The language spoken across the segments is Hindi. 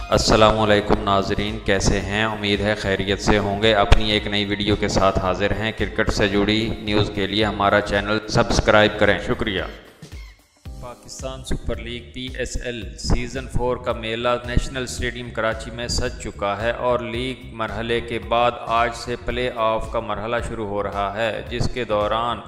अस्सलामुअलैकुम नाजरीन, कैसे हैं? उम्मीद है खैरियत से होंगे। अपनी एक नई वीडियो के साथ हाजिर हैं। क्रिकेट से जुड़ी न्यूज़ के लिए हमारा चैनल सब्सक्राइब करें, शुक्रिया। Pakistan super league PSL season 4 का मेला नेशनल स्टेडियम कराची में सज चुका है और लीग मरहले के बाद आज से प्ले ऑफ का मरहला शुरू हो रहा है, जिसके दौरान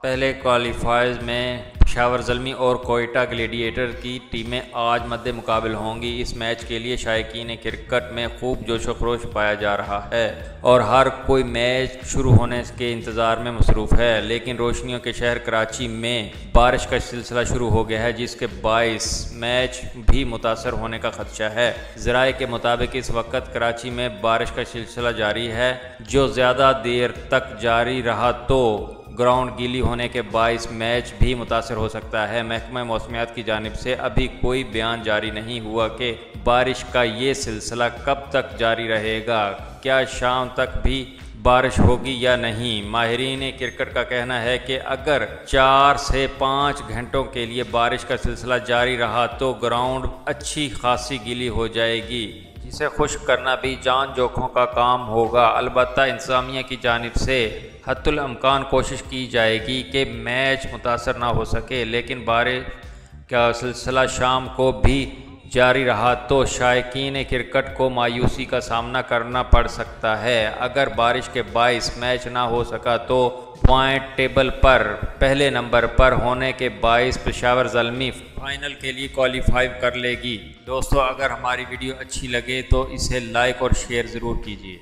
पहले क्वालिफायर्स में पेशावर ज़ल्मी और कोयटा ग्लेडिएटर की टीमें आज मद्दे मुकाबिल होंगी। इस मैच के लिए शायकीन क्रिकेट में खूब जोश व खरोश पाया जा रहा है और हर कोई मैच शुरू होने के इंतज़ार में मसरूफ़ है। लेकिन रोशनियों के शहर कराची में बारिश का सिलसिला शुरू हो गया है, जिसके बाइस मैच भी मुतासर होने का खदशा है। ज़राए के मुताबिक इस वक्त कराची में बारिश का सिलसिला जारी है, जो ज़्यादा देर तक जारी रहा तो ग्राउंड गीली होने के बाइस मैच भी मुतासर हो सकता है। महकमा मौसमियात की जानिब से अभी कोई बयान जारी नहीं हुआ कि बारिश का ये सिलसिला कब तक जारी रहेगा, क्या शाम तक भी बारिश होगी या नहीं। माहिरीन क्रिकेट का कहना है कि अगर 4 से 5 घंटों के लिए बारिश का सिलसिला जारी रहा तो ग्राउंड अच्छी खासी गीली हो जाएगी, जिसे खुश्क करना भी जान जोखों का काम होगा। अलबत्ता इंतज़ामिया की जानिब से हद्दुल इम्कान कोशिश की जाएगी कि मैच मुतासर ना हो सके, लेकिन बारिश का सिलसिला शाम को भी जारी रहा तो शायकीन क्रिकेट को मायूसी का सामना करना पड़ सकता है। अगर बारिश के 22 मैच ना हो सका तो पॉइंट टेबल पर पहले नंबर पर होने के 22 पेशावर ज़ल्मी फाइनल के लिए क्वालिफाई कर लेगी। दोस्तों, अगर हमारी वीडियो अच्छी लगे तो इसे लाइक और शेयर ज़रूर कीजिए।